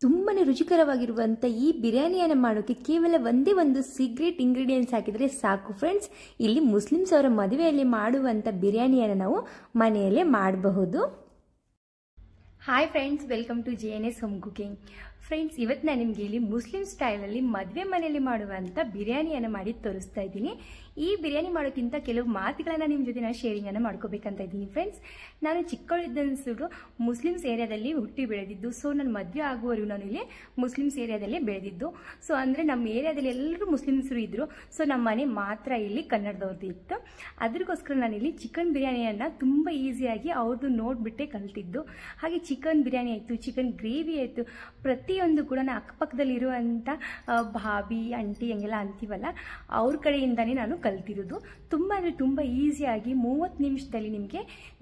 ತುಂಬಾನೇ ರುಚಿಕರವಾಗಿರುವಂತ ಈ ಬಿರಿಯಾನಿಯನ್ನು ಮಾಡೋಕೆ ಕೇವಲ ಒಂದೇ ಒಂದು ಸೀಕ್ರೆಟ್ ಇಂಗ್ರೀಡಿಯೆಂಟ್ಸ್ ಹಾಕಿದ್ರೆ ಸಾಕು ಫ್ರೆಂಡ್ಸ್. ಇಲ್ಲಿ ಮುಸ್ಲಿಮ್ಸ್ ಅವರ ಮದುವೆಯಲ್ಲಿ ಮಾಡುವಂತ ಬಿರಿಯಾನಿಯನ್ನು ನಾವು ಮನೆಯಲ್ಲೇ ಮಾಡಬಹುದು. Hi friends, welcome to JNS home cooking. Friends, ಇವತ್ತು ನಾನು ನಿಮಗೆ ಇಲ್ಲಿ ಮುಸ್ಲಿಂ ಸ್ಟೈಲಲ್ಲಿ ಮದುವೆ ಮನೆಯಲ್ಲಿ ಮಾಡುವಂಥ ಬಿರಿಯಾನಿಯನ್ನು ಮಾಡಿ ತೋರಿಸ್ತಾ ಇದ್ದೀನಿ. ಈ ಬಿರಿಯಾನಿ ಮಾಡೋಕ್ಕಿಂತ ಕೆಲವು ಮಾತುಗಳನ್ನು ನಿಮ್ಮ ಜೊತೆ ನಾನು ಶೇರಿಂಗನ್ನು ಮಾಡ್ಕೋಬೇಕಂತ ಇದ್ದೀನಿ. ಫ್ರೆಂಡ್ಸ್, ನಾನು ಚಿಕ್ಕವಳಿದ್ದಂದು ಮುಸ್ಲಿಮ್ಸ್ ಏರಿಯಾದಲ್ಲಿ ಹುಟ್ಟಿ ಬೆಳೆದಿದ್ದು. ಸೊ ನನ್ನ ಮದುವೆ ಆಗುವವರೆಗೂ ನಾನು ಇಲ್ಲಿ ಮುಸ್ಲಿಮ್ಸ್ ಏರಿಯಾದಲ್ಲೇ ಬೆಳೆದಿದ್ದು. ಸೊ ಅಂದರೆ ನಮ್ಮ ಏರಿಯಾದಲ್ಲಿ ಎಲ್ಲರೂ ಮುಸ್ಲಿಮ್ಸರು ಇದ್ದರು. ಸೊ ನಮ್ಮ ಮನೆ ಮಾತ್ರ ಇಲ್ಲಿ ಕನ್ನಡದವ್ರದ್ದು ಇತ್ತು. ಅದಕ್ಕೋಸ್ಕರ ನಾನಿಲ್ಲಿ ಚಿಕನ್ ಬಿರಿಯಾನಿಯನ್ನು ತುಂಬ ಈಸಿಯಾಗಿ ಅವ್ರದ್ದು ನೋಡಿಬಿಟ್ಟೆ ಕಲ್ತಿದ್ದು. ಹಾಗೆ ಚಿಕನ್ ಬಿರಿಯಾನಿ ಆಯಿತು, ಚಿಕನ್ ಗ್ರೇವಿ ಆಯಿತು, ಪ್ರತಿಯೊಂದು ಕೂಡ ನಾನು ಅಕ್ಕಪಕ್ಕದಲ್ಲಿರುವಂಥ ಭಾಬಿ ಆಂಟಿ ಹಂಗೆಲ್ಲ ಅಂತೀವಲ್ಲ, ಅವ್ರ ಕಡೆಯಿಂದನೇ ನಾನು ಕಲ್ತಿರೋದು. ತುಂಬ ಅಂದರೆ ತುಂಬ ಈಸಿಯಾಗಿ 30 ನಿಮಿಷದಲ್ಲಿ ನಿಮಗೆ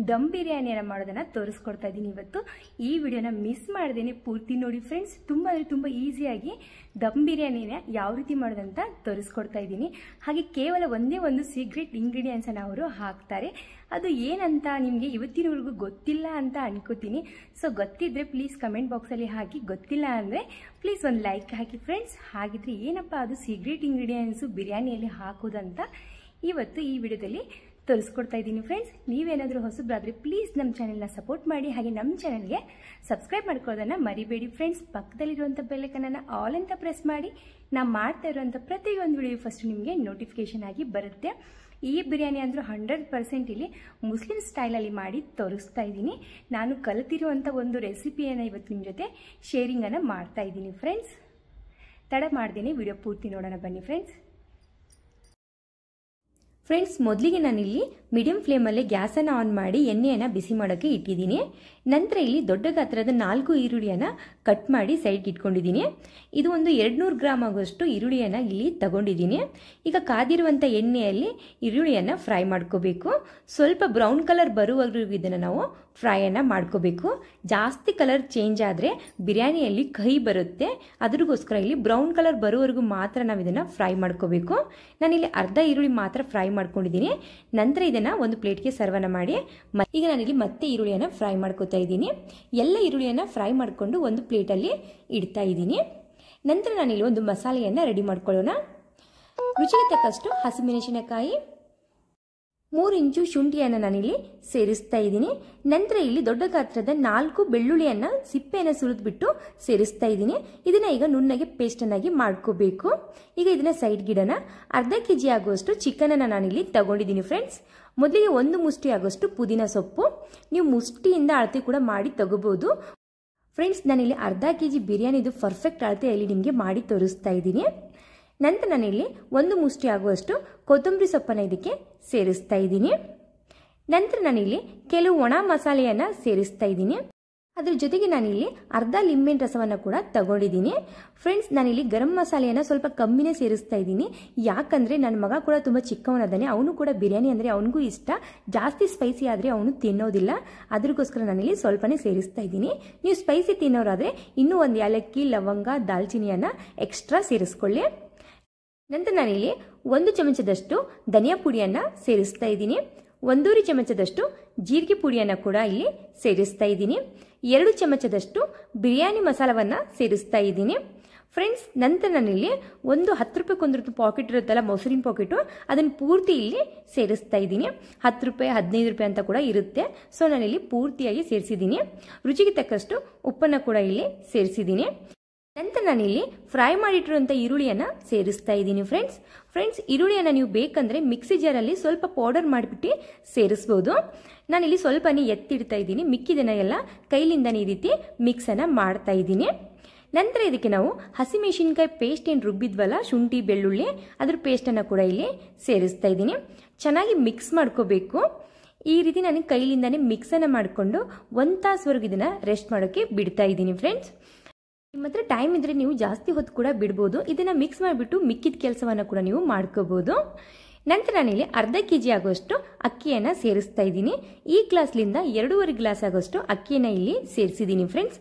ದಮ್ ಬಿರಿಯಾನಿಯನ್ನು ಮಾಡೋದನ್ನು ತೋರಿಸ್ಕೊಡ್ತಾ ಇದ್ದೀನಿ ಇವತ್ತು. ಈ ವಿಡಿಯೋನ ಮಿಸ್ ಮಾಡ್ದೇನೆ ಪೂರ್ತಿ ನೋಡಿ ಫ್ರೆಂಡ್ಸ್. ತುಂಬ ಅಂದರೆ ತುಂಬ ಈಸಿಯಾಗಿ ದಮ್ ಬಿರಿಯಾನಿನ ಯಾವ ರೀತಿ ಮಾಡೋದಂತ ತೋರಿಸ್ಕೊಡ್ತಾ ಇದ್ದೀನಿ. ಹಾಗೆ ಕೇವಲ ಒಂದೇ ಒಂದು ಸೀಕ್ರೆಟ್ ಇಂಗ್ರೀಡಿಯೆಂಟ್ಸನ್ನು ಅವರು ಹಾಕ್ತಾರೆ. ಅದು ಏನಂತ ನಿಮಗೆ ಇವತ್ತಿನವರೆಗೂ ಗೊತ್ತಿಲ್ಲ ಅಂತ ಅನ್ಕೋತೀನಿ. ಸೊ ಗೊತ್ತಿದ್ರೆ ಪ್ಲೀಸ್ ಕಮೆಂಟ್ ಬಾಕ್ಸಲ್ಲಿ ಹಾಕಿ, ಗೊತ್ತಿಲ್ಲ ಅಂದರೆ ಪ್ಲೀಸ್ ಒಂದು ಲೈಕ್ ಹಾಕಿ ಫ್ರೆಂಡ್ಸ್. ಹಾಗಿದ್ರೆ ಏನಪ್ಪ ಅದು ಸೀಕ್ರೆಟ್ ಇಂಗ್ರೀಡಿಯೆಂಟ್ಸು ಬಿರಿಯಾನಿಯಲ್ಲಿ ಹಾಕೋದಂತ ಇವತ್ತು ಈ ವಿಡಿಯೋದಲ್ಲಿ ತೋರಿಸ್ಕೊಡ್ತಾ ಇದ್ದೀನಿ ಫ್ರೆಂಡ್ಸ್. ನೀವೇನಾದರೂ ಹೊಸಬ್ರಾದರೆ ಪ್ಲೀಸ್ ನಮ್ಮ ಚಾನೆಲ್ನ ಸಪೋರ್ಟ್ ಮಾಡಿ. ಹಾಗೆ ನಮ್ಮ ಚಾನೆಲ್ಗೆ ಸಬ್ಸ್ಕ್ರೈಬ್ ಮಾಡ್ಕೊಳ್ಳೋದನ್ನು ಮರಿಬೇಡಿ ಫ್ರೆಂಡ್ಸ್. ಪಕ್ಕದಲ್ಲಿರುವಂಥ ಬೆಲ್ಲೈಕನ್ನ ಆಲ್ ಅಂತ ಪ್ರೆಸ್ ಮಾಡಿ. ನಾವು ಮಾಡ್ತಾ ಇರುವಂಥ ಪ್ರತಿಯೊಂದು ವಿಡಿಯೋ ಫಸ್ಟ್ ನಿಮಗೆ ನೋಟಿಫಿಕೇಶನ್ ಆಗಿ ಬರುತ್ತೆ. ಈ ಬಿರಿಯಾನಿ ಅಂದರೂ 100% ಇಲ್ಲಿ ಮುಸ್ಲಿಂ ಸ್ಟೈಲಲ್ಲಿ ಮಾಡಿ ತೋರಿಸ್ತಾ ಇದ್ದೀನಿ. ನಾನು ಕಲಿತಿರುವಂಥ ಒಂದು ರೆಸಿಪಿಯನ್ನು ಇವತ್ತು ನಿಮ್ಮ ಜೊತೆ ಶೇರಿಂಗನ್ನು ಮಾಡ್ತಾ ಇದ್ದೀನಿ ಫ್ರೆಂಡ್ಸ್. ತಡ ಮಾಡ್ದೇನೆ ವಿಡಿಯೋ ಪೂರ್ತಿ ನೋಡೋಣ ಬನ್ನಿ ಫ್ರೆಂಡ್ಸ್. ಫ್ರೆಂಡ್ಸ್, ಮೊದಲಿಗೆ ನಾನಿಲ್ಲಿ ಮೀಡಿಯಂ ಫ್ಲೇಮಲ್ಲಿ ಗ್ಯಾಸನ್ನು ಆನ್ ಮಾಡಿ ಎಣ್ಣೆಯನ್ನು ಬಿಸಿ ಮಾಡೋಕ್ಕೆ ಇಟ್ಟಿದ್ದೀನಿ. ನಂತರ ಇಲ್ಲಿ ದೊಡ್ಡ ಗಾತ್ರದ 4 ಈರುಳ್ಳಿಯನ್ನು ಕಟ್ ಮಾಡಿ ಸೈಡ್ಗೆ ಇಟ್ಕೊಂಡಿದ್ದೀನಿ. ಇದು ಒಂದು 200 ಗ್ರಾಮ್ ಆಗುವಷ್ಟು ಈರುಳ್ಳಿಯನ್ನು ಇಲ್ಲಿ ತಗೊಂಡಿದ್ದೀನಿ. ಈಗ ಕಾದಿರುವಂಥ ಎಣ್ಣೆಯಲ್ಲಿ ಈರುಳ್ಳಿಯನ್ನು ಫ್ರೈ ಮಾಡ್ಕೋಬೇಕು. ಸ್ವಲ್ಪ ಬ್ರೌನ್ ಕಲರ್ ಬರುವವರೆಗೂ ಇದನ್ನು ನಾವು ಫ್ರೈಯನ್ನು ಮಾಡ್ಕೋಬೇಕು. ಜಾಸ್ತಿ ಕಲರ್ ಚೇಂಜ್ ಆದರೆ ಬಿರಿಯಾನಿಯಲ್ಲಿ ಕಹಿ ಬರುತ್ತೆ. ಅದ್ರಗೋಸ್ಕರ ಇಲ್ಲಿ ಬ್ರೌನ್ ಕಲರ್ ಬರುವವರೆಗೂ ಮಾತ್ರ ನಾವು ಇದನ್ನು ಫ್ರೈ ಮಾಡ್ಕೋಬೇಕು. ನಾನಿಲ್ಲಿ ಅರ್ಧ ಈರುಳ್ಳಿ ಮಾತ್ರ ಫ್ರೈ ಮಾಡ್ಕೊಂಡಿದ್ದೀನಿ. ನಂತರ ಇದನ್ನು ಒಂದು ಪ್ಲೇಟ್ಗೆ ಸರ್ವನ್ನ ಮಾಡಿ ಈಗ ನಾನಿಲ್ಲಿ ಮತ್ತೆ ಈರುಳ್ಳಿಯನ್ನು ಫ್ರೈ ಮಾಡ್ಕೋತಾ ಇದ್ದೀನಿ. ಎಲ್ಲ ಈರುಳ್ಳಿಯನ್ನು ಫ್ರೈ ಮಾಡಿಕೊಂಡು ಒಂದು ಪ್ಲೇಟಲ್ಲಿ ಇಡ್ತಾ ಇದ್ದೀನಿ. ನಂತರ ನಾನಿಲ್ಲಿ ಒಂದು ಮಸಾಲೆಯನ್ನು ರೆಡಿ ಮಾಡ್ಕೊಳ್ಳೋಣ. ರುಚಿಗೆ ತಕ್ಕಷ್ಟು ಹಸಿಮೆಣಸಿನಕಾಯಿ, 3 ಇಂಚು ಶುಂಠಿಯನ್ನು ನಾನಿಲ್ಲಿ ಸೇರಿಸ್ತಾ ಇದ್ದೀನಿ. ನಂತರ ಇಲ್ಲಿ ದೊಡ್ಡ ಗಾತ್ರದ 4 ಬೆಳ್ಳುಳ್ಳಿಯನ್ನು ಸಿಪ್ಪೆಯನ್ನು ಸುರಿದ್ಬಿಟ್ಟು ಸೇರಿಸ್ತಾ ಇದ್ದೀನಿ. ಇದನ್ನ ಈಗ ನುಣ್ಣಗೆ ಪೇಸ್ಟನ್ನಾಗಿ ಮಾಡ್ಕೋಬೇಕು. ಈಗ ಇದನ್ನ ಸೈಡ್ ಗಿಡನ ಅರ್ಧ kg ಆಗುವಷ್ಟು ಚಿಕನನ್ನು ನಾನಿಲ್ಲಿ ತಗೊಂಡಿದ್ದೀನಿ ಫ್ರೆಂಡ್ಸ್. ಮೊದಲಿಗೆ 1 ಮುಷ್ಟಿ ಆಗುವಷ್ಟು ಪುದೀನ ಸೊಪ್ಪು, ನೀವು ಮುಷ್ಟಿಯಿಂದ ಅಳತೆ ಕೂಡ ಮಾಡಿ ತಗೋಬಹುದು ಫ್ರೆಂಡ್ಸ್. ನಾನಿಲ್ಲಿ ಅರ್ಧ kg ಬಿರಿಯಾನಿದು ಪರ್ಫೆಕ್ಟ್ ಅಳತೆಯಲ್ಲಿ ನಿಮಗೆ ಮಾಡಿ ತೋರಿಸ್ತಾ ಇದ್ದೀನಿ. ನಂತರ ನಾನಿಲ್ಲಿ 1 ಮುಷ್ಟಿ ಆಗುವಷ್ಟು ಕೊತ್ತಂಬರಿ ಸೊಪ್ಪನ್ನು ಇದಕ್ಕೆ ಸೇರಿಸ್ತಾ ಇದ್ದೀನಿ. ನಂತರ ನಾನಿಲ್ಲಿ ಕೆಲವು ಒಣ ಮಸಾಲೆಯನ್ನು ಸೇರಿಸ್ತಾ ಇದ್ದೀನಿ. ಅದ್ರ ಜೊತೆಗೆ ನಾನಿಲ್ಲಿ ಅರ್ಧ ಲಿಂಬೆ ರಸವನ್ನು ಕೂಡ ತಗೊಂಡಿದ್ದೀನಿ ಫ್ರೆಂಡ್ಸ್. ನಾನಿಲ್ಲಿ ಗರಂ ಮಸಾಲೆಯನ್ನು ಸ್ವಲ್ಪ ಕಮ್ಮಿನೇ ಸೇರಿಸ್ತಾ ಇದ್ದೀನಿ. ಯಾಕಂದರೆ ನನ್ನ ಮಗ ಕೂಡ ತುಂಬ ಚಿಕ್ಕವನದಾನೆ, ಅವನು ಕೂಡ ಬಿರಿಯಾನಿ ಅಂದರೆ ಅವನಿಗೂ ಇಷ್ಟ. ಜಾಸ್ತಿ ಸ್ಪೈಸಿ ಆದರೆ ಅವನು ತಿನ್ನೋದಿಲ್ಲ. ಅದಕ್ಕೋಸ್ಕರ ನಾನಿಲ್ಲಿ ಸ್ವಲ್ಪನೇ ಸೇರಿಸ್ತಾ ಇದ್ದೀನಿ. ನೀವು ಸ್ಪೈಸಿ ತಿನ್ನೋರಾದರೆ ಇನ್ನೂ ಒಂದು ಏಲಕ್ಕಿ, ಲವಂಗ, ದಾಲ್ಚಿನಿಯನ್ನು ಎಕ್ಸ್ಟ್ರಾ ಸೇರಿಸ್ಕೊಳ್ಳಿ. ನಂತರ ನಾನಿಲ್ಲಿ 1 ಚಮಚದಷ್ಟು ಧನಿಯಾ ಪುಡಿಯನ್ನು ಸೇರಿಸ್ತಾ ಇದ್ದೀನಿ. 1.5 ಚಮಚದಷ್ಟು ಜೀರಿಗೆ ಪುಡಿಯನ್ನು ಕೂಡ ಇಲ್ಲಿ ಸೇರಿಸ್ತಾ ಇದ್ದೀನಿ. 2 ಚಮಚದಷ್ಟು ಬಿರಿಯಾನಿ ಮಸಾಲವನ್ನು ಸೇರಿಸ್ತಾ ಇದ್ದೀನಿ ಫ್ರೆಂಡ್ಸ್. ನಂತರ ನಾನಿಲ್ಲಿ ಒಂದು 10 ರೂಪಾಯಿ 1 ರೂಪಾಯಿ ಪಾಕೆಟ್ ಇರುತ್ತಲ್ಲ, ಮೊಸರಿನ ಪಾಕೆಟು, ಅದನ್ನು ಪೂರ್ತಿ ಇಲ್ಲಿ ಸೇರಿಸ್ತಾ ಇದ್ದೀನಿ. 10 ರೂಪಾಯಿ 15 ರೂಪಾಯಿ ಅಂತ ಕೂಡ ಇರುತ್ತೆ. ಸೊ ನಾನಿಲ್ಲಿ ಪೂರ್ತಿಯಾಗಿ ಸೇರಿಸಿದ್ದೀನಿ. ರುಚಿಗೆ ತಕ್ಕಷ್ಟು ಉಪ್ಪನ್ನು ಕೂಡ ಇಲ್ಲಿ ಸೇರಿಸಿದ್ದೀನಿ. ನಂತರ ನಾನಿಲ್ಲಿ ಫ್ರೈ ಮಾಡಿಟ್ಟಿರುವಂಥ ಈರುಳ್ಳಿಯನ್ನು ಸೇರಿಸ್ತಾ ಇದ್ದೀನಿ ಫ್ರೆಂಡ್ಸ್. ಈರುಳ್ಳಿಯನ್ನು ನೀವು ಬೇಕಂದರೆ ಮಿಕ್ಸಿ ಜಾರಲ್ಲಿ ಸ್ವಲ್ಪ ಪೌಡರ್ ಮಾಡಿಬಿಟ್ಟು ಸೇರಿಸ್ಬೋದು. ನಾನಿಲ್ಲಿ ಸ್ವಲ್ಪನೇ ಎತ್ತಿಡ್ತಾ ಇದ್ದೀನಿ. ಮಿಕ್ಕಿದನ್ನ ಎಲ್ಲ ಕೈಲಿಂದನೇ ಈ ರೀತಿ ಮಿಕ್ಸನ್ನು ಮಾಡ್ತಾ ಇದ್ದೀನಿ. ನಂತರ ಇದಕ್ಕೆ ನಾವು ಹಸಿಮೆಣಸಿನಕಾಯಿ ಪೇಸ್ಟ್ ಏನು ರುಬ್ಬಿದ್ವಲ್ಲ, ಶುಂಠಿ ಬೆಳ್ಳುಳ್ಳಿ, ಅದ್ರ ಪೇಸ್ಟನ್ನು ಕೂಡ ಇಲ್ಲಿ ಸೇರಿಸ್ತಾ ಇದ್ದೀನಿ. ಚೆನ್ನಾಗಿ ಮಿಕ್ಸ್ ಮಾಡ್ಕೋಬೇಕು. ಈ ರೀತಿ ನಾನು ಕೈಲಿಂದನೇ ಮಿಕ್ಸನ್ನು ಮಾಡಿಕೊಂಡು 1 ತಾಸುವರೆಗೂ ಇದನ್ನು ರೆಸ್ಟ್ ಮಾಡೋಕ್ಕೆ ಬಿಡ್ತಾ ಇದ್ದೀನಿ ಫ್ರೆಂಡ್ಸ್. ನಿಮ್ಮ ಹತ್ರ ಟೈಮ್ ಇದ್ರೆ ನೀವು ಜಾಸ್ತಿ ಹೊತ್ತು ಕೂಡ ಬಿಡ್ಬೋದು. ಇದನ್ನು ಮಿಕ್ಸ್ ಮಾಡಿಬಿಟ್ಟು ಮಿಕ್ಕಿದ ಕೆಲಸವನ್ನು ಕೂಡ ನೀವು ಮಾಡ್ಕೋಬೋದು. ನಂತರ ನಾನಿಲ್ಲಿ ಅರ್ಧ kg ಆಗುವಷ್ಟು ಅಕ್ಕಿಯನ್ನು ಸೇರಿಸ್ತಾ ಇದ್ದೀನಿ. ಈ ಗ್ಲಾಸ್ಲಿಂದ 2.5 ಗ್ಲಾಸ್ ಆಗುವಷ್ಟು ಅಕ್ಕಿಯನ್ನು ಇಲ್ಲಿ ಸೇರಿಸಿದ್ದೀನಿ ಫ್ರೆಂಡ್ಸ್.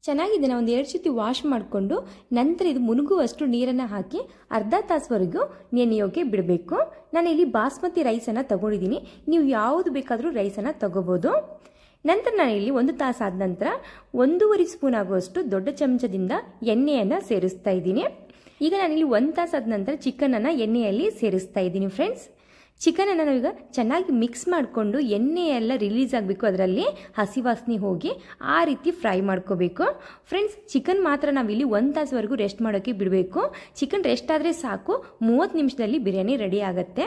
ಚೆನ್ನಾಗಿ ಇದನ್ನು ಒಂದು 2 ಸತಿ ವಾಶ್ ಮಾಡಿಕೊಂಡು ನಂತರ ಇದು ಮುನುಗುವಷ್ಟು ನೀರನ್ನು ಹಾಕಿ ಅರ್ಧ ತಾಸುವರೆಗೂ ನೆನೆಯೋಕೆ ಬಿಡಬೇಕು. ನಾನಿಲ್ಲಿ ಬಾಸ್ಮತಿ ರೈಸನ್ನು ತಗೊಂಡಿದ್ದೀನಿ. ನೀವು ಯಾವುದು ಬೇಕಾದರೂ ರೈಸನ್ನು ತಗೋಬೋದು. ನಂತರ ನಾನಿಲ್ಲಿ 1 ತಾಸು ಆದ ನಂತರ 1.5 ಸ್ಪೂನ್ ಆಗುವಷ್ಟು ದೊಡ್ಡ ಚಮಚದಿಂದ ಎಣ್ಣೆಯನ್ನು ಸೇರಿಸ್ತಾ ಇದ್ದೀನಿ. ಈಗ ನಾನಿಲ್ಲಿ 1 ತಾಸು ಆದ ನಂತರ ಚಿಕನನ್ನು ಎಣ್ಣೆಯಲ್ಲಿ ಸೇರಿಸ್ತಾ ಇದ್ದೀನಿ ಫ್ರೆಂಡ್ಸ್. ಚಿಕನನ್ನು ನಾವೀಗ ಚೆನ್ನಾಗಿ ಮಿಕ್ಸ್ ಮಾಡಿಕೊಂಡು ಎಣ್ಣೆ ಎಲ್ಲ ರಿಲೀಸ್ ಆಗಬೇಕು, ಅದರಲ್ಲಿ ಹಸಿ ವಾಸನೆ ಹೋಗಿ ಆ ರೀತಿ ಫ್ರೈ ಮಾಡ್ಕೋಬೇಕು ಫ್ರೆಂಡ್ಸ್. ಚಿಕನ್ ಮಾತ್ರ ನಾವಿಲ್ಲಿ 1 ತಾಸುವರೆಗೂ ರೆಸ್ಟ್ ಮಾಡೋಕ್ಕೆ ಬಿಡಬೇಕು. ಚಿಕನ್ ರೆಸ್ಟ್ ಆದರೆ ಸಾಕು, 30 ನಿಮಿಷದಲ್ಲಿ ಬಿರಿಯಾನಿ ರೆಡಿ ಆಗುತ್ತೆ.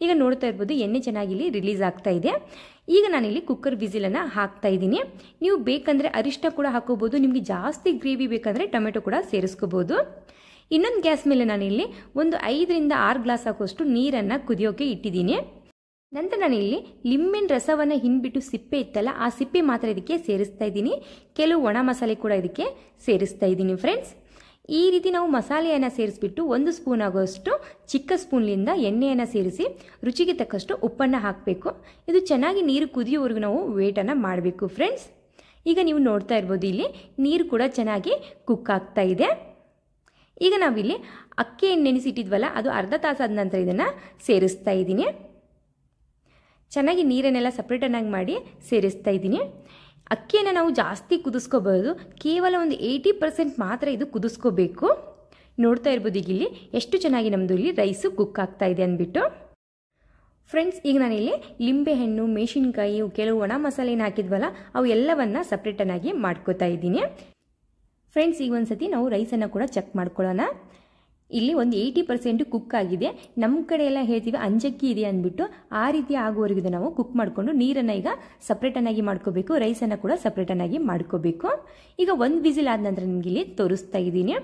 ಈಗ ನೋಡ್ತಾ ಇರ್ಬೋದು ಎಣ್ಣೆ ಚೆನ್ನಾಗಿ ಇಲ್ಲಿ ರಿಲೀಸ್ ಆಗ್ತಾ ಇದೆ. ಈಗ ನಾನಿಲ್ಲಿ ಕುಕ್ಕರ್ ವಿಸಿಲನ್ನು ಹಾಕ್ತಾ ಇದ್ದೀನಿ. ನೀವು ಬೇಕಂದರೆ ಅರಿಶಿನ ಕೂಡ ಹಾಕೋಬೋದು, ನಿಮಗೆ ಜಾಸ್ತಿ ಗ್ರೇವಿ ಬೇಕಂದರೆ ಟೊಮೆಟೊ ಕೂಡ ಸೇರಿಸ್ಕೋಬೋದು. ಇನ್ನೊಂದು ಗ್ಯಾಸ್ ಮೇಲೆ ನಾನಿಲ್ಲಿ ಒಂದು 5 ರಿಂದ 6 ಗ್ಲಾಸ್ ಹಾಕುವಷ್ಟು ನೀರನ್ನು ಕುದಿಯೋಕೆ ಇಟ್ಟಿದ್ದೀನಿ. ನಂತರ ನಾನಿಲ್ಲಿ ಲಿಂಬೆನ ರಸವನ್ನು ಹಿಂಡ್ಬಿಟ್ಟು ಸಿಪ್ಪೆ ಇತ್ತಲ್ಲ, ಆ ಸಿಪ್ಪೆ ಮಾತ್ರ ಇದಕ್ಕೆ ಸೇರಿಸ್ತಾ ಇದ್ದೀನಿ. ಕೆಲವು ಒಣ ಮಸಾಲೆ ಕೂಡ ಇದಕ್ಕೆ ಸೇರಿಸ್ತಾ ಇದ್ದೀನಿ ಫ್ರೆಂಡ್ಸ್. ಈ ರೀತಿ ನಾವು ಮಸಾಲೆಯನ್ನು ಸೇರಿಸ್ಬಿಟ್ಟು 1 ಸ್ಪೂನ್ ಆಗೋಷ್ಟು ಚಿಕ್ಕ ಸ್ಪೂನ್ಲಿಂದ ಎಣ್ಣೆಯನ್ನು ಸೇರಿಸಿ ರುಚಿಗೆ ತಕ್ಕಷ್ಟು ಉಪ್ಪನ್ನು ಹಾಕಬೇಕು. ಇದು ಚೆನ್ನಾಗಿ ನೀರು ಕುದಿಯೋವರೆಗೂ ನಾವು ವೇಟನ್ನು ಮಾಡಬೇಕು ಫ್ರೆಂಡ್ಸ್. ಈಗ ನೀವು ನೋಡ್ತಾ ಇರ್ಬೋದು ಇಲ್ಲಿ ನೀರು ಕೂಡ ಚೆನ್ನಾಗಿ ಕುಕ್ ಆಗ್ತಾ ಇದೆ. ಈಗ ನಾವಿಲ್ಲಿ ಅಕ್ಕಿ ನೆನೆಸಿಟ್ಟಿದ್ವಲ್ಲ, ಅದು ಅರ್ಧ ತಾಸಾದ ನಂತರ ಇದನ್ನು ಸೇರಿಸ್ತಾ ಇದ್ದೀನಿ. ಚೆನ್ನಾಗಿ ನೀರನ್ನೆಲ್ಲ ಸಪ್ರೇಟನ್ನಾಗಿ ಮಾಡಿ ಸೇರಿಸ್ತಾ ಇದ್ದೀನಿ. ಅಕ್ಕಿಯನ್ನು ನಾವು ಜಾಸ್ತಿ ಕುದಿಸ್ಕೋಬಹುದು, ಕೇವಲ ಒಂದು 80% ಮಾತ್ರ ಇದು ಕುದಿಸ್ಕೋಬೇಕು. ನೋಡ್ತಾ ಇರ್ಬೋದು ಈಗ ಇಲ್ಲಿ ಎಷ್ಟು ಚೆನ್ನಾಗಿ ನಮ್ಮದು ಇಲ್ಲಿ ರೈಸು ಕುಕ್ ಆಗ್ತಾ ಇದೆ ಅಂದ್ಬಿಟ್ಟು ಫ್ರೆಂಡ್ಸ್. ಈಗ ನಾನಿಲ್ಲಿ ಲಿಂಬೆಹಣ್ಣು, ಮೆಣಸಿನ್ಕಾಯಿ, ಕೆಲವು ಒಣ ಮಸಾಲೆನ ಹಾಕಿದ್ವಲ್ಲ, ಅವು ಎಲ್ಲವನ್ನ ಸಪ್ರೇಟನ್ನಾಗಿ ಮಾಡ್ಕೋತಾ ಇದ್ದೀನಿ ಫ್ರೆಂಡ್ಸ್. ಈಗ ಒಂದ್ಸತಿ ನಾವು ರೈಸನ್ನು ಕೂಡ ಚೆಕ್ ಮಾಡ್ಕೊಳ್ಳೋಣ. ಇಲ್ಲಿ ಒಂದು 80% ಕುಕ್ ಆಗಿದೆ. ನಮ್ಮ ಕಡೆ ಎಲ್ಲ ಹೇಳ್ತೀವಿ ಅಂಜಕ್ಕಿ ಇದೆ ಅಂದ್ಬಿಟ್ಟು, ಆ ರೀತಿ ಆಗುವವರೆಗೂ ನಾವು ಕುಕ್ ಮಾಡಿಕೊಂಡು ನೀರನ್ನು ಈಗ ಸಪ್ರೇಟನ್ನಾಗಿ ಮಾಡ್ಕೋಬೇಕು, ರೈಸನ್ನು ಕೂಡ ಸಪ್ರೇಟನ್ನಾಗಿ ಮಾಡ್ಕೋಬೇಕು. ಈಗ 1 ವಿಸಿಲ್ ಆದ ನಂತರ ನಿಮಗೆ ಇಲ್ಲಿ ತೋರಿಸ್ತಾ ಇದ್ದೀನಿ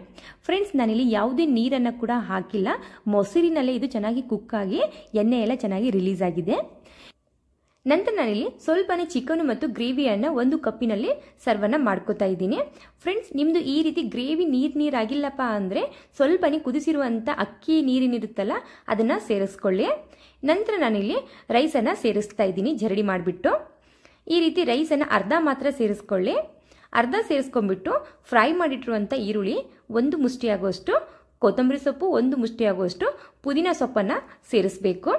ಫ್ರೆಂಡ್ಸ್. ನಾನಿಲ್ಲಿ ಯಾವುದೇ ನೀರನ್ನು ಕೂಡ ಹಾಕಿಲ್ಲ, ಮೊಸರಿನಲ್ಲೇ ಇದು ಚೆನ್ನಾಗಿ ಕುಕ್ ಆಗಿ ಎಣ್ಣೆ ಎಲ್ಲ ಚೆನ್ನಾಗಿ ರಿಲೀಸ್ ಆಗಿದೆ. ನಂತರ ನಾನಿಲ್ಲಿ ಸ್ವಲ್ಪನೇ ಚಿಕನ್ ಮತ್ತು ಗ್ರೇವಿಯನ್ನು 1 ಕಪ್ಪಿನಲ್ಲಿ ಸರ್ವನ್ನ ಮಾಡ್ಕೋತಾ ಇದ್ದೀನಿ ಫ್ರೆಂಡ್ಸ್. ನಿಮ್ಮದು ಈ ರೀತಿ ಗ್ರೇವಿ ನೀರಾಗಿಲ್ಲಪ್ಪ ಅಂದರೆ ಸ್ವಲ್ಪನೇ ಕುದಿಸಿರುವಂಥ ಅಕ್ಕಿ ನೀರಿನಿರುತ್ತಲ್ಲ ಅದನ್ನು ಸೇರಿಸ್ಕೊಳ್ಳಿ. ನಂತರ ನಾನಿಲ್ಲಿ ರೈಸನ್ನು ಸೇರಿಸ್ತಾ ಇದ್ದೀನಿ ಜರಡಿ ಮಾಡಿಬಿಟ್ಟು. ಈ ರೀತಿ ರೈಸನ್ನು ಅರ್ಧ ಮಾತ್ರ ಸೇರಿಸ್ಕೊಳ್ಳಿ. ಅರ್ಧ ಸೇರಿಸ್ಕೊಂಡ್ಬಿಟ್ಟು ಫ್ರೈ ಮಾಡಿಟ್ಟಿರುವಂಥ ಈರುಳ್ಳಿ 1 ಮುಷ್ಟಿ ಆಗುವಷ್ಟು, ಕೊತ್ತಂಬರಿ ಸೊಪ್ಪು 1 ಮುಷ್ಟಿ ಆಗುವಷ್ಟು, ಪುದೀನ ಸೊಪ್ಪನ್ನು ಸೇರಿಸಬೇಕು.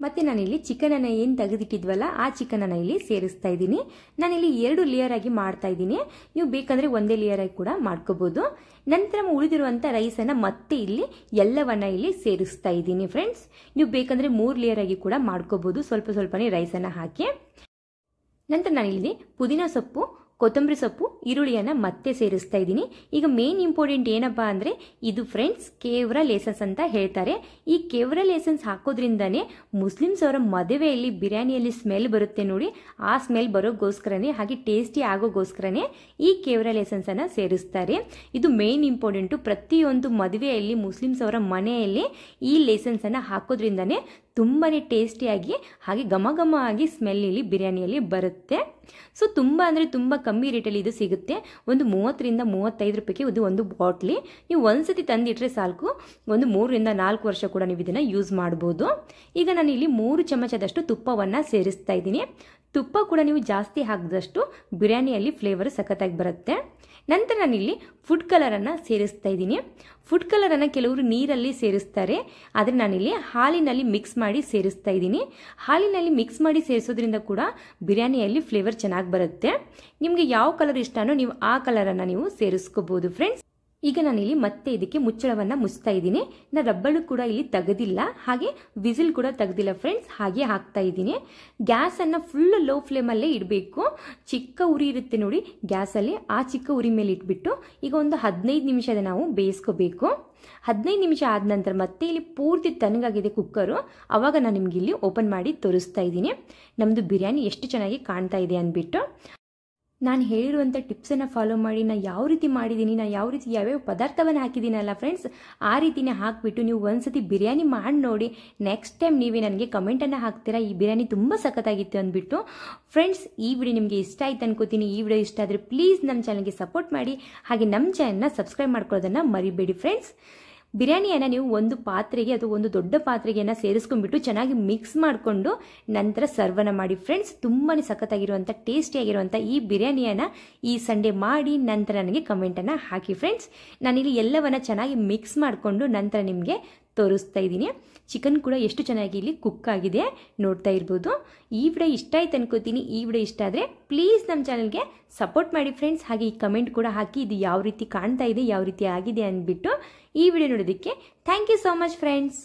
ಮತ್ತು ನಾನಿಲ್ಲಿ ಚಿಕನನ್ನು ಏನು ತೆಗೆದಿಟ್ಟಿದ್ವಲ್ಲ ಆ ಚಿಕನನ್ನು ಇಲ್ಲಿ ಸೇರಿಸ್ತಾ ಇದ್ದೀನಿ. ನಾನಿಲ್ಲಿ 2 ಲೇಯರ್ ಆಗಿ ಮಾಡ್ತಾ ಇದ್ದೀನಿ, ನೀವು ಬೇಕಂದರೆ ಒಂದೇ ಲೇಯರ್ ಆಗಿ ಕೂಡ ಮಾಡ್ಕೋಬೋದು. ನಂತರ ಉಳಿದಿರುವಂಥ ರೈಸನ್ನು ಮತ್ತೆ ಇಲ್ಲಿ ಎಲ್ಲವನ್ನ ಇಲ್ಲಿ ಸೇರಿಸ್ತಾ ಇದ್ದೀನಿ ಫ್ರೆಂಡ್ಸ್. ನೀವು ಬೇಕಂದರೆ 3 ಲೇಯರ್ ಆಗಿ ಕೂಡ ಮಾಡ್ಕೋಬೋದು, ಸ್ವಲ್ಪನೇ ರೈಸನ್ನು ಹಾಕಿ. ನಂತರ ನಾನಿಲ್ಲಿ ಪುದೀನ ಸೊಪ್ಪು, ಕೊತ್ತಂಬರಿ ಸೊಪ್ಪು, ಈರುಳ್ಳಿಯನ್ನು ಮತ್ತೆ ಸೇರಿಸ್ತಾ ಇದ್ದೀನಿ. ಈಗ ಮೇನ್ ಇಂಪಾರ್ಟೆಂಟ್ ಏನಪ್ಪ ಅಂದರೆ ಇದು ಫ್ರೆಂಡ್ಸ್ ಕೇವ್ರಾ ಲೇಸನ್ಸ್ ಅಂತ ಹೇಳ್ತಾರೆ. ಈ ಕೇವ್ರಾ ಲೇಸನ್ಸ್ ಹಾಕೋದ್ರಿಂದನೇ ಮುಸ್ಲಿಮ್ಸ್ ಅವರ ಮದುವೆಯಲ್ಲಿ ಬಿರಿಯಾನಿಯಲ್ಲಿ ಸ್ಮೆಲ್ ಬರುತ್ತೆ ನೋಡಿ, ಆ ಸ್ಮೆಲ್ ಬರೋಗೋಸ್ಕರನೇ ಹಾಗೆ ಟೇಸ್ಟಿ ಆಗೋಗೋಸ್ಕರನೇ ಈ ಕೇವ್ರಾ ಲೇಸನ್ಸನ್ನು ಸೇರಿಸ್ತಾರೆ. ಇದು ಮೇನ್ ಇಂಪಾರ್ಟೆಂಟು. ಪ್ರತಿಯೊಂದು ಮದುವೆಯಲ್ಲಿ ಮುಸ್ಲಿಮ್ಸ್ ಅವರ ಮನೆಯಲ್ಲಿ ಈ ಲೇಸನ್ಸನ್ನು ಹಾಕೋದ್ರಿಂದನೇ ತುಂಬಾ ಟೇಸ್ಟಿಯಾಗಿ ಹಾಗೆ ಘಮ ಘಮ ಆಗಿ ಸ್ಮೆಲ್ ಇಲ್ಲಿ ಬಿರಿಯಾನಿಯಲ್ಲಿ ಬರುತ್ತೆ. ಸೊ ತುಂಬ ಅಂದರೆ ತುಂಬ ಕಮ್ಮಿ ರೇಟಲ್ಲಿ ಇದು ಸಿಗುತ್ತೆ. ಒಂದು 30 ರಿಂದ 35 ರೂಪಾಯಿಗೆ ಇದು ಒಂದು ಬಾಟ್ಲಿ. ನೀವು ಒಂದ್ಸತಿ ತಂದಿಟ್ರೆ ಸಾಕು, ಒಂದು 3 ರಿಂದ 4 ವರ್ಷ ಕೂಡ ನೀವು ಇದನ್ನು ಯೂಸ್ ಮಾಡ್ಬೋದು. ಈಗ ನಾನು ಇಲ್ಲಿ 3 ಚಮಚದಷ್ಟು ತುಪ್ಪವನ್ನು ಸೇರಿಸ್ತಾ ಇದ್ದೀನಿ. ತುಪ್ಪ ಕೂಡ ನೀವು ಜಾಸ್ತಿ ಹಾಕಿದಷ್ಟು ಬಿರಿಯಾನಿಯಲ್ಲಿ ಫ್ಲೇವರ್ ಸಖತ್ತಾಗಿ ಬರುತ್ತೆ. ನಂತರ ನಾನಿಲ್ಲಿ ಫುಡ್ ಕಲರನ್ನು ಸೇರಿಸ್ತಾ ಇದ್ದೀನಿ. ಫುಡ್ ಕಲರನ್ನು ಕೆಲವರು ನೀರಲ್ಲಿ ಸೇರಿಸ್ತಾರೆ, ಆದರೆ ನಾನಿಲ್ಲಿ ಹಾಲಿನಲ್ಲಿ ಮಿಕ್ಸ್ ಮಾಡಿ ಸೇರಿಸ್ತಾ ಇದ್ದೀನಿ. ಹಾಲಿನಲ್ಲಿ ಮಿಕ್ಸ್ ಮಾಡಿ ಸೇರಿಸೋದ್ರಿಂದ ಕೂಡ ಬಿರಿಯಾನಿಯಲ್ಲಿ ಫ್ಲೇವರ್ ಚೆನ್ನಾಗಿ ಬರುತ್ತೆ. ನಿಮಗೆ ಯಾವ ಕಲರ್ ಇಷ್ಟನೋ ನೀವು ಆ ಕಲರನ್ನು ನೀವು ಸೇರಿಸ್ಕೋಬೋದು ಫ್ರೆಂಡ್ಸ್. ಈಗ ನಾನಿಲ್ಲಿ ಮತ್ತೆ ಇದಕ್ಕೆ ಮುಚ್ಚಳವನ್ನು ಮುಚ್ತಾ ಇದ್ದೀನಿ. ನಾನು ರಬ್ಬಳು ಕೂಡ ಇಲ್ಲಿ ತೆಗೆದಿಲ್ಲ, ಹಾಗೆ ವಿಸಿಲ್ ಕೂಡ ತೆಗೆದಿಲ್ಲ ಫ್ರೆಂಡ್ಸ್, ಹಾಗೆ ಹಾಕ್ತಾ ಇದ್ದೀನಿ. ಗ್ಯಾಸನ್ನು ಫುಲ್ ಲೋ ಫ್ಲೇಮಲ್ಲೇ ಇಡಬೇಕು. ಚಿಕ್ಕ ಉರಿ ಇರುತ್ತೆ ನೋಡಿ ಗ್ಯಾಸಲ್ಲಿ, ಆ ಚಿಕ್ಕ ಉರಿ ಮೇಲೆ ಇಟ್ಬಿಟ್ಟು ಈಗ ಒಂದು 15 ನಿಮಿಷದ ನಾವು ಬೇಯಿಸ್ಕೋಬೇಕು. 15 ನಿಮಿಷ ಆದ ನಂತರ ಮತ್ತೆ ಇಲ್ಲಿ ಪೂರ್ತಿ ತಣ್ಣಗಾಗಿದೆ ಕುಕ್ಕರು, ಆವಾಗ ನಾನು ನಿಮ್ಗೆ ಇಲ್ಲಿ ಓಪನ್ ಮಾಡಿ ತೋರಿಸ್ತಾ ಇದ್ದೀನಿ ನಮ್ಮದು ಬಿರಿಯಾನಿ ಎಷ್ಟು ಚೆನ್ನಾಗಿ ಕಾಣ್ತಾ ಇದೆ ಅಂದ್ಬಿಟ್ಟು. ನಾನು ಹೇಳಿರುವಂಥ ಟಿಪ್ಸನ್ನು ಫಾಲೋ ಮಾಡಿ ನಾನು ಯಾವ ರೀತಿ ಮಾಡಿದ್ದೀನಿ, ನಾನು ಯಾವ ರೀತಿ ಯಾವ್ಯಾವ ಪದಾರ್ಥವನ್ನು ಹಾಕಿದ್ದೀನಲ್ಲ ಫ್ರೆಂಡ್ಸ್, ಆ ರೀತಿನೇ ಹಾಕಿಬಿಟ್ಟು ನೀವು ಒಂದ್ಸತಿ ಬಿರಿಯಾನಿ ಮಾಡಿ ನೋಡಿ. ನೆಕ್ಸ್ಟ್ ಟೈಮ್ ನೀವೇ ನನಗೆ ಕಮೆಂಟನ್ನು ಹಾಕ್ತೀರಾ ಈ ಬಿರಿಯಾನಿ ತುಂಬ ಸಖತ್ತಾಗಿತ್ತು ಅಂದ್ಬಿಟ್ಟು. ಫ್ರೆಂಡ್ಸ್, ಈ ವಿಡಿಯೋ ನಿಮಗೆ ಇಷ್ಟ ಆಯ್ತು ಅನ್ಕೋತೀನಿ. ಈ ವಿಡಿಯೋ ಇಷ್ಟ ಆದರೆ ಪ್ಲೀಸ್ ನಮ್ಮ ಚಾನಲ್ಗೆ ಸಪೋರ್ಟ್ ಮಾಡಿ, ಹಾಗೆ ನಮ್ಮ ಚಾನಲ್ನ ಸಬ್ಸ್ಕ್ರೈಬ್ ಮಾಡ್ಕೊಳ್ಳೋದನ್ನು ಮರಿಬೇಡಿ ಫ್ರೆಂಡ್ಸ್. ಬಿರಿಯಾನಿಯನ್ನು ನೀವು ಒಂದು ಪಾತ್ರೆಗೆ ಅಥವಾ ಒಂದು ದೊಡ್ಡ ಪಾತ್ರೆಗೆಯನ್ನು ಸೇರಿಸ್ಕೊಂಡ್ಬಿಟ್ಟು ಚೆನ್ನಾಗಿ ಮಿಕ್ಸ್ ಮಾಡಿಕೊಂಡು ನಂತರ ಸರ್ವನ್ನ ಮಾಡಿ ಫ್ರೆಂಡ್ಸ್. ತುಂಬಾ ಸಖತ್ತಾಗಿರುವಂಥ ಟೇಸ್ಟಿಯಾಗಿರುವಂಥ ಈ ಬಿರಿಯಾನಿಯನ್ನು ಈ ಸಂಡೇ ಮಾಡಿ ನಂತರ ನನಗೆ ಕಮೆಂಟನ್ನು ಹಾಕಿ ಫ್ರೆಂಡ್ಸ್. ನಾನಿಲ್ಲಿ ಎಲ್ಲವನ್ನು ಚೆನ್ನಾಗಿ ಮಿಕ್ಸ್ ಮಾಡಿಕೊಂಡು ನಂತರ ನಿಮಗೆ ತೋರಿಸ್ತಾ ಇದ್ದೀನಿ. ಚಿಕನ್ ಕೂಡ ಎಷ್ಟು ಚೆನ್ನಾಗಿ ಇಲ್ಲಿ ಕುಕ್ ಆಗಿದೆ ನೋಡ್ತಾ ಇರ್ಬೋದು. ಈ ವಿಡಿಯೋ ಇಷ್ಟ ಆಯ್ತು ಅನ್ಕೋತೀನಿ. ಈ ವಿಡಿಯೋ ಇಷ್ಟ ಆದರೆ ಪ್ಲೀಸ್ ನಮ್ಮ ಚಾನಲ್ಗೆ ಸಪೋರ್ಟ್ ಮಾಡಿ ಫ್ರೆಂಡ್ಸ್. ಹಾಗೆ ಈ ಕಮೆಂಟ್ ಕೂಡ ಹಾಕಿ ಇದು ಯಾವ ರೀತಿ ಕಾಣ್ತಾ ಇದೆ, ಯಾವ ರೀತಿ ಆಗಿದೆ ಅಂದ್ಬಿಟ್ಟು. ಈ ವಿಡಿಯೋ ನೋಡೋದಕ್ಕೆ thank you so much friends.